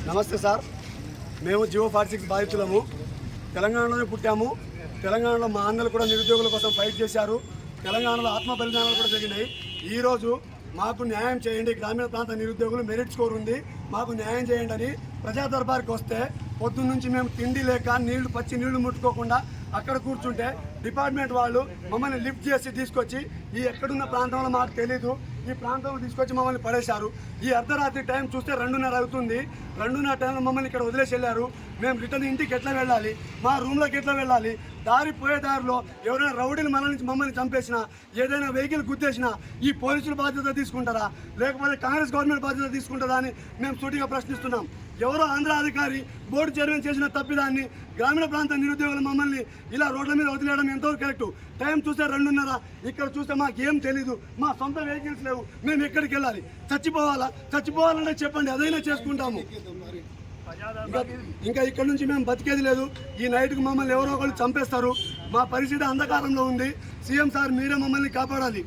నమస్తే సార్, మేము జియో 46 బాధితులము. తెలంగాణలోనే పుట్టాము. తెలంగాణలో మా అన్నలు కూడా నిరుద్యోగుల కోసం ఫైట్ చేశారు. తెలంగాణలో ఆత్మ బలిదానాలు కూడా జరిగినాయి. ఈరోజు మాకు న్యాయం చేయండి, గ్రామీణ ప్రాంత నిరుద్యోగులు మెరిట్ స్కోర్ ఉంది, మాకు న్యాయం చేయండి అని ప్రజా దర్బార్కి వస్తే పొద్దున్న నుంచి మేము తిండి లేక పచ్చి నీళ్లు ముట్టుకోకుండా అక్కడ కూర్చుంటే డిపార్ట్మెంట్ వాళ్ళు మమ్మల్ని లిఫ్ట్ చేసి తీసుకొచ్చి ఈ ఎక్కడున్న ప్రాంతంలో మాకు తెలీదు, ఈ ప్రాంతంలో తీసుకొచ్చి మమ్మల్ని పడేశారు. ఈ అర్ధరాత్రి టైం చూస్తే 2:30 అవుతుంది. 2:30 టైంలో మమ్మల్ని ఇక్కడ వదిలేసి వెళ్ళారు. మేము రిటర్న్ ఇంటికి ఎట్లా వెళ్ళాలి, మా రూమ్లోకి ఎట్లా వెళ్ళాలి? పోయే దారిలో ఎవరైనా రౌడీలు మమ్మల్ని చంపేసినా, ఏదైనా వెహికల్ గుద్దేసినా ఈ పోలీసులు బాధ్యత తీసుకుంటారా, లేకపోతే కాంగ్రెస్ గవర్నమెంట్ బాధ్యత తీసుకుంటారా అని మేము సూటిగా ప్రశ్నిస్తున్నాం. ఎవరో ఆంధ్ర అధికారి బోర్డు చైర్మన్ చేసిన తప్పిదాన్ని గ్రామీణ ప్రాంత నిరుద్యోగులు మమ్మల్ని ఇలా రోడ్ల మీద వదిలేయడం ఎంతవరకు కరెక్టు? టైం చూస్తే 2:30, ఇక్కడ చూస్తే మాకేం తెలీదు, మా సొంత వెహికల్స్ లేవు, మేము ఎక్కడికి వెళ్ళాలి? చచ్చిపోవాలంటే చెప్పండి, అదైనా చేసుకుంటాము. ఇంకా ఇక్కడ నుంచి మేము బతికేది లేదు. ఈ నైట్కి మమ్మల్ని ఎవరో ఒకళ్ళు చంపేస్తారు. మా పరిస్థితి అంధకారంలో ఉంది. సీఎం సార్ మీరే మమ్మల్ని కాపాడాలి.